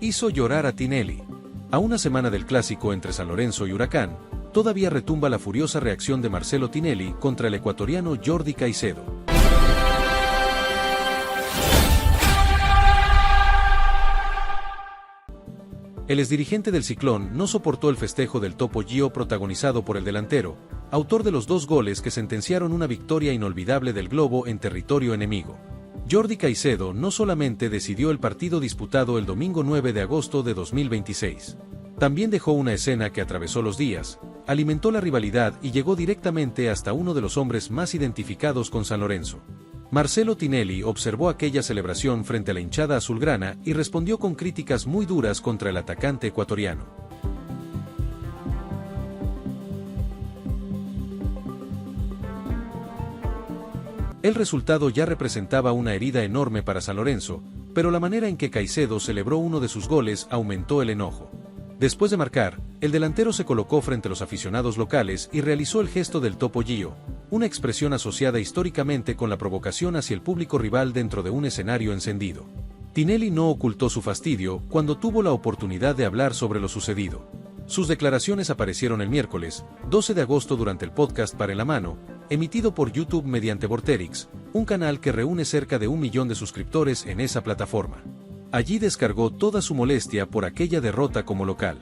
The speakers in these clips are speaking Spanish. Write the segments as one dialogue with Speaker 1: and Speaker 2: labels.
Speaker 1: hizo llorar a Tinelli. A una semana del clásico entre San Lorenzo y Huracán, todavía retumba la furiosa reacción de Marcelo Tinelli contra el ecuatoriano Jordi Caicedo. El exdirigente del Ciclón no soportó el festejo del Topo Gio protagonizado por el delantero, autor de los 2 goles que sentenciaron una victoria inolvidable del Globo en territorio enemigo. Jordi Caicedo no solamente decidió el partido disputado el domingo 9 de agosto de 2026. También dejó una escena que atravesó los días, alimentó la rivalidad y llegó directamente hasta uno de los hombres más identificados con San Lorenzo. Marcelo Tinelli observó aquella celebración frente a la hinchada azulgrana y respondió con críticas muy duras contra el atacante ecuatoriano. El resultado ya representaba una herida enorme para San Lorenzo, pero la manera en que Caicedo celebró uno de sus goles aumentó el enojo. Después de marcar, el delantero se colocó frente a los aficionados locales y realizó el gesto del Topo Gio, una expresión asociada históricamente con la provocación hacia el público rival dentro de un escenario encendido. Tinelli no ocultó su fastidio cuando tuvo la oportunidad de hablar sobre lo sucedido. Sus declaraciones aparecieron el miércoles, 12 de agosto durante el podcast Para en la Mano, emitido por YouTube mediante Vorterix, un canal que reúne cerca de 1 millón de suscriptores en esa plataforma. Allí descargó toda su molestia por aquella derrota como local.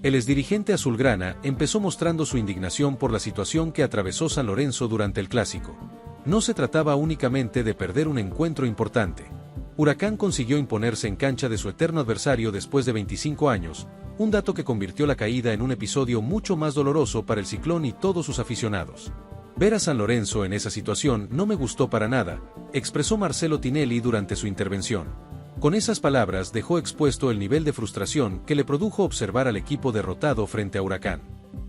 Speaker 1: El exdirigente azulgrana empezó mostrando su indignación por la situación que atravesó San Lorenzo durante el clásico. No se trataba únicamente de perder un encuentro importante. Huracán consiguió imponerse en cancha de su eterno adversario después de 25 años, un dato que convirtió la caída en un episodio mucho más doloroso para el Ciclón y todos sus aficionados. Ver a San Lorenzo en esa situación no me gustó para nada, expresó Marcelo Tinelli durante su intervención. Con esas palabras dejó expuesto el nivel de frustración que le produjo observar al equipo derrotado frente a Huracán.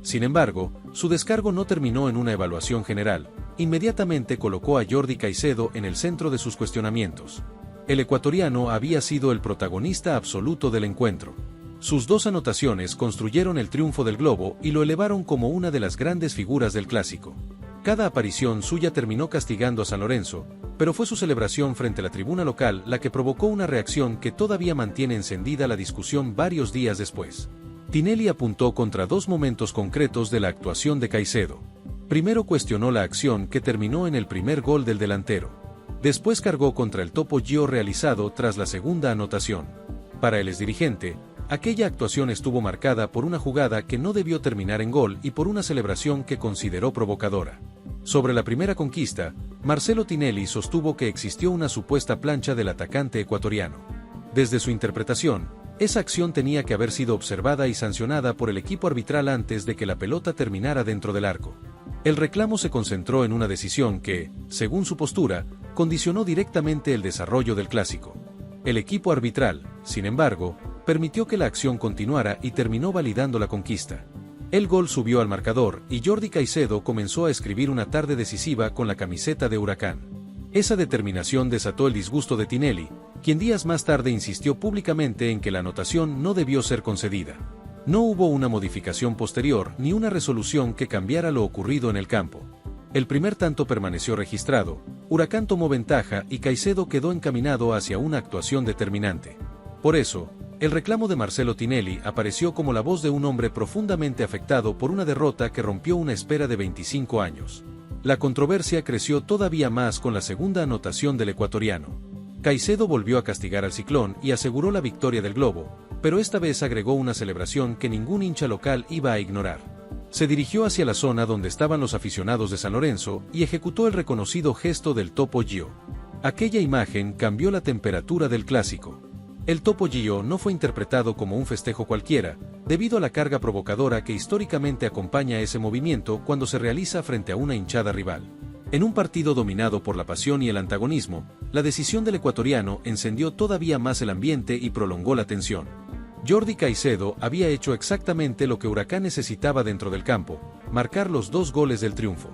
Speaker 1: Sin embargo, su descargo no terminó en una evaluación general, inmediatamente colocó a Jordi Caicedo en el centro de sus cuestionamientos. El ecuatoriano había sido el protagonista absoluto del encuentro. Sus 2 anotaciones construyeron el triunfo del Globo y lo elevaron como una de las grandes figuras del clásico. Cada aparición suya terminó castigando a San Lorenzo, pero fue su celebración frente a la tribuna local la que provocó una reacción que todavía mantiene encendida la discusión varios días después. Tinelli apuntó contra 2 momentos concretos de la actuación de Caicedo. Primero cuestionó la acción que terminó en el primer gol del delantero. Después cargó contra el Topo Gio realizado tras la segunda anotación. Para el exdirigente, aquella actuación estuvo marcada por una jugada que no debió terminar en gol y por una celebración que consideró provocadora. Sobre la primera conquista, Marcelo Tinelli sostuvo que existió una supuesta plancha del atacante ecuatoriano. Desde su interpretación, esa acción tenía que haber sido observada y sancionada por el equipo arbitral antes de que la pelota terminara dentro del arco. El reclamo se concentró en una decisión que, según su postura, condicionó directamente el desarrollo del clásico. El equipo arbitral, sin embargo, permitió que la acción continuara y terminó validando la conquista. El gol subió al marcador y Jordi Caicedo comenzó a escribir una tarde decisiva con la camiseta de Huracán. Esa determinación desató el disgusto de Tinelli, quien días más tarde insistió públicamente en que la anotación no debió ser concedida. No hubo una modificación posterior ni una resolución que cambiara lo ocurrido en el campo. El primer tanto permaneció registrado, Huracán tomó ventaja y Caicedo quedó encaminado hacia una actuación determinante. Por eso, el reclamo de Marcelo Tinelli apareció como la voz de un hombre profundamente afectado por una derrota que rompió una espera de 25 años. La controversia creció todavía más con la segunda anotación del ecuatoriano. Caicedo volvió a castigar al Ciclón y aseguró la victoria del Globo, pero esta vez agregó una celebración que ningún hincha local iba a ignorar. Se dirigió hacia la zona donde estaban los aficionados de San Lorenzo y ejecutó el reconocido gesto del Topo Gio. Aquella imagen cambió la temperatura del clásico. El Topo Gio no fue interpretado como un festejo cualquiera, debido a la carga provocadora que históricamente acompaña ese movimiento cuando se realiza frente a una hinchada rival. En un partido dominado por la pasión y el antagonismo, la decisión del ecuatoriano encendió todavía más el ambiente y prolongó la tensión. Jordi Caicedo había hecho exactamente lo que Huracán necesitaba dentro del campo, marcar los 2 goles del triunfo.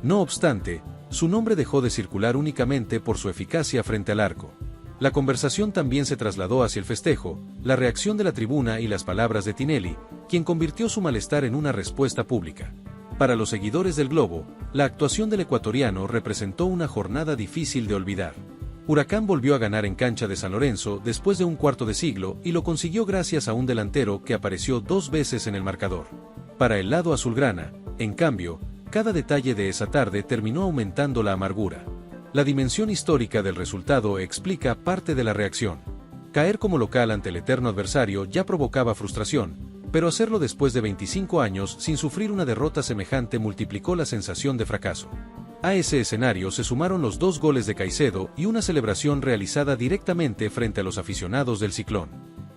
Speaker 1: No obstante, su nombre dejó de circular únicamente por su eficacia frente al arco. La conversación también se trasladó hacia el festejo, la reacción de la tribuna y las palabras de Tinelli, quien convirtió su malestar en una respuesta pública. Para los seguidores del Globo, la actuación del ecuatoriano representó una jornada difícil de olvidar. Huracán volvió a ganar en cancha de San Lorenzo después de un cuarto de siglo y lo consiguió gracias a un delantero que apareció 2 veces en el marcador. Para el lado azulgrana, en cambio, cada detalle de esa tarde terminó aumentando la amargura. La dimensión histórica del resultado explica parte de la reacción. Caer como local ante el eterno adversario ya provocaba frustración, pero hacerlo después de 25 años sin sufrir una derrota semejante multiplicó la sensación de fracaso. A ese escenario se sumaron los 2 goles de Caicedo y una celebración realizada directamente frente a los aficionados del Ciclón.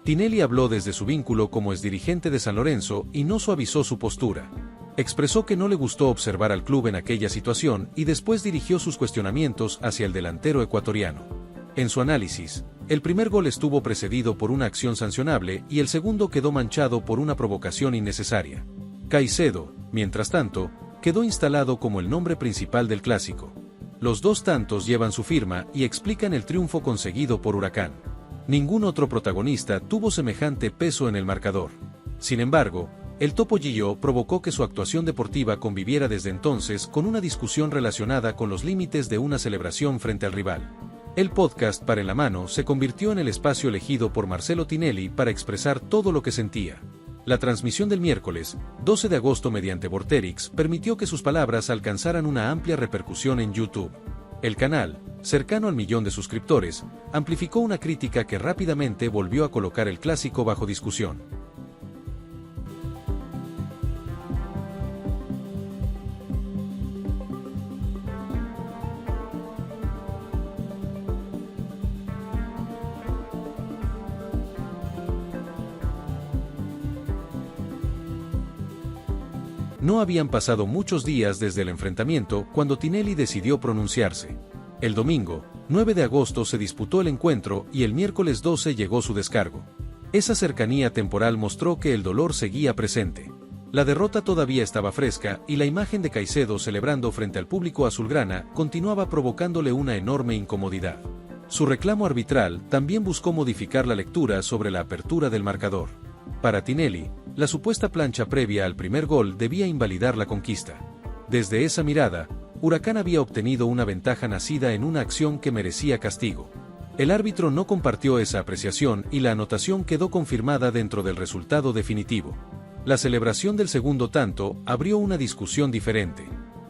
Speaker 1: Tinelli habló desde su vínculo como exdirigente de San Lorenzo y no suavizó su postura. Expresó que no le gustó observar al club en aquella situación y después dirigió sus cuestionamientos hacia el delantero ecuatoriano. En su análisis, el primer gol estuvo precedido por una acción sancionable y el segundo quedó manchado por una provocación innecesaria. Caicedo, mientras tanto, quedó instalado como el nombre principal del clásico. Los 2 tantos llevan su firma y explican el triunfo conseguido por Huracán. Ningún otro protagonista tuvo semejante peso en el marcador. Sin embargo, el Topo Gio provocó que su actuación deportiva conviviera desde entonces con una discusión relacionada con los límites de una celebración frente al rival. El podcast Para en la Mano se convirtió en el espacio elegido por Marcelo Tinelli para expresar todo lo que sentía. La transmisión del miércoles, 12 de agosto mediante Vorterix permitió que sus palabras alcanzaran una amplia repercusión en YouTube. El canal, cercano al 1.000.000 de suscriptores, amplificó una crítica que rápidamente volvió a colocar el clásico bajo discusión. No habían pasado muchos días desde el enfrentamiento cuando Tinelli decidió pronunciarse. El domingo, 9 de agosto se disputó el encuentro y el miércoles 12 llegó su descargo. Esa cercanía temporal mostró que el dolor seguía presente. La derrota todavía estaba fresca y la imagen de Caicedo celebrando frente al público azulgrana continuaba provocándole una enorme incomodidad. Su reclamo arbitral también buscó modificar la lectura sobre la apertura del marcador. Para Tinelli, la supuesta plancha previa al primer gol debía invalidar la conquista. Desde esa mirada, Huracán había obtenido una ventaja nacida en una acción que merecía castigo. El árbitro no compartió esa apreciación y la anotación quedó confirmada dentro del resultado definitivo. La celebración del segundo tanto abrió una discusión diferente.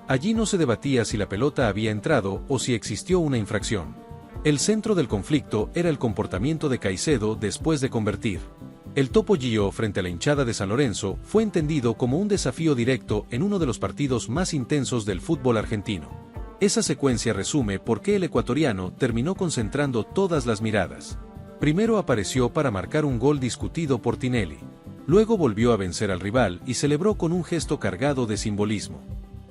Speaker 1: Allí no se debatía si la pelota había entrado o si existió una infracción. El centro del conflicto era el comportamiento de Caicedo después de convertir. El Topo Gio frente a la hinchada de San Lorenzo fue entendido como un desafío directo en uno de los partidos más intensos del fútbol argentino. Esa secuencia resume por qué el ecuatoriano terminó concentrando todas las miradas. Primero apareció para marcar un gol discutido por Tinelli. Luego volvió a vencer al rival y celebró con un gesto cargado de simbolismo.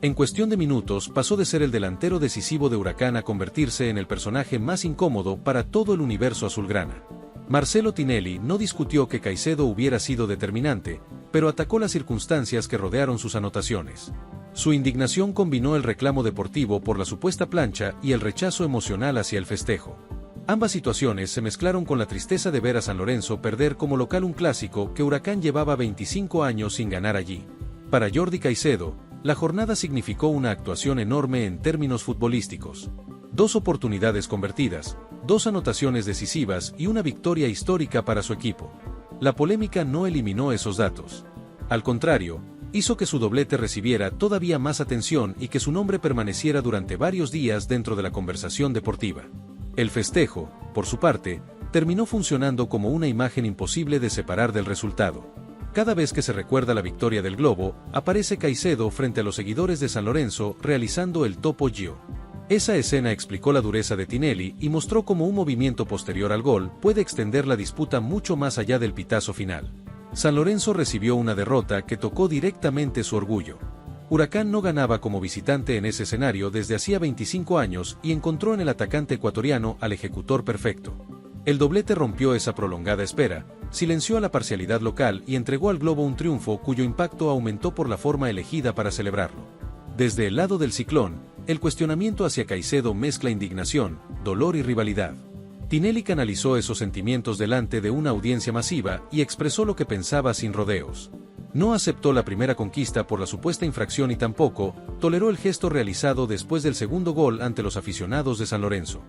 Speaker 1: En cuestión de minutos pasó de ser el delantero decisivo de Huracán a convertirse en el personaje más incómodo para todo el universo azulgrana. Marcelo Tinelli no discutió que Caicedo hubiera sido determinante, pero atacó las circunstancias que rodearon sus anotaciones. Su indignación combinó el reclamo deportivo por la supuesta plancha y el rechazo emocional hacia el festejo. Ambas situaciones se mezclaron con la tristeza de ver a San Lorenzo perder como local un clásico que Huracán llevaba 25 años sin ganar allí. Para Jordi Caicedo, la jornada significó una actuación enorme en términos futbolísticos. 2 oportunidades convertidas, 2 anotaciones decisivas y una victoria histórica para su equipo. La polémica no eliminó esos datos. Al contrario, hizo que su doblete recibiera todavía más atención y que su nombre permaneciera durante varios días dentro de la conversación deportiva. El festejo, por su parte, terminó funcionando como una imagen imposible de separar del resultado. Cada vez que se recuerda la victoria del Globo, aparece Caicedo frente a los seguidores de San Lorenzo realizando el Topo Gio. Esa escena explicó la dureza de Tinelli y mostró cómo un movimiento posterior al gol puede extender la disputa mucho más allá del pitazo final. San Lorenzo recibió una derrota que tocó directamente su orgullo. Huracán no ganaba como visitante en ese escenario desde hacía 25 años y encontró en el atacante ecuatoriano al ejecutor perfecto. El doblete rompió esa prolongada espera, silenció a la parcialidad local y entregó al Globo un triunfo cuyo impacto aumentó por la forma elegida para celebrarlo. Desde el lado del Ciclón, el cuestionamiento hacia Caicedo mezcla indignación, dolor y rivalidad. Tinelli canalizó esos sentimientos delante de una audiencia masiva y expresó lo que pensaba sin rodeos. No aceptó la primera conquista por la supuesta infracción y tampoco toleró el gesto realizado después del segundo gol ante los aficionados de San Lorenzo.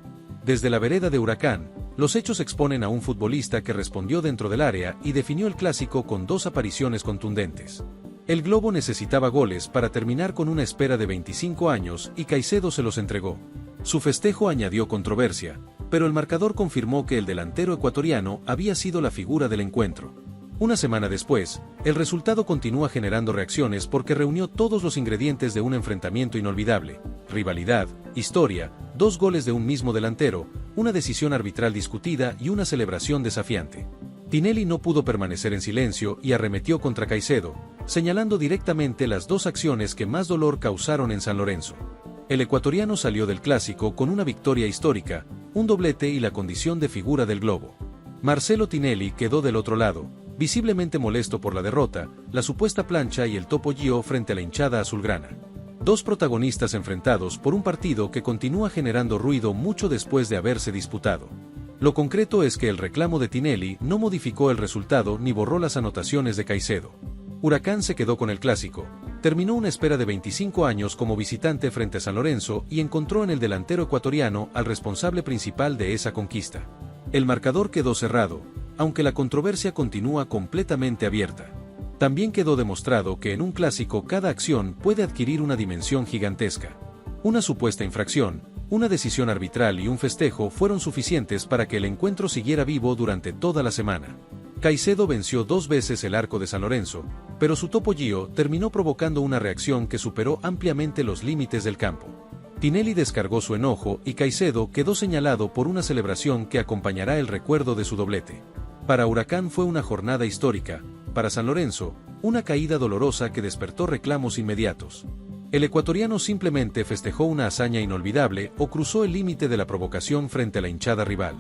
Speaker 1: Desde la vereda de Huracán, los hechos exponen a un futbolista que respondió dentro del área y definió el clásico con 2 apariciones contundentes. El Globo necesitaba goles para terminar con una espera de 25 años y Caicedo se los entregó. Su festejo añadió controversia, pero el marcador confirmó que el delantero ecuatoriano había sido la figura del encuentro. Una semana después, el resultado continúa generando reacciones porque reunió todos los ingredientes de un enfrentamiento inolvidable: rivalidad, historia, 2 goles de un mismo delantero, una decisión arbitral discutida y una celebración desafiante. Tinelli no pudo permanecer en silencio y arremetió contra Caicedo, señalando directamente las 2 acciones que más dolor causaron en San Lorenzo. El ecuatoriano salió del clásico con una victoria histórica, un doblete y la condición de figura del Globo. Marcelo Tinelli quedó del otro lado, visiblemente molesto por la derrota, la supuesta plancha y el topo Gio frente a la hinchada azulgrana. 2 protagonistas enfrentados por un partido que continúa generando ruido mucho después de haberse disputado. Lo concreto es que el reclamo de Tinelli no modificó el resultado ni borró las anotaciones de Caicedo. Huracán se quedó con el clásico, terminó una espera de 25 años como visitante frente a San Lorenzo y encontró en el delantero ecuatoriano al responsable principal de esa conquista. El marcador quedó cerrado, aunque la controversia continúa completamente abierta. También quedó demostrado que en un clásico cada acción puede adquirir una dimensión gigantesca. Una supuesta infracción, una decisión arbitral y un festejo fueron suficientes para que el encuentro siguiera vivo durante toda la semana. Caicedo venció 2 veces el arco de San Lorenzo, pero su topo Gio terminó provocando una reacción que superó ampliamente los límites del campo. Tinelli descargó su enojo y Caicedo quedó señalado por una celebración que acompañará el recuerdo de su doblete. Para Huracán fue una jornada histórica, para San Lorenzo, una caída dolorosa que despertó reclamos inmediatos. El ecuatoriano simplemente festejó una hazaña inolvidable o cruzó el límite de la provocación frente a la hinchada rival.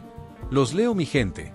Speaker 1: Los leo, mi gente.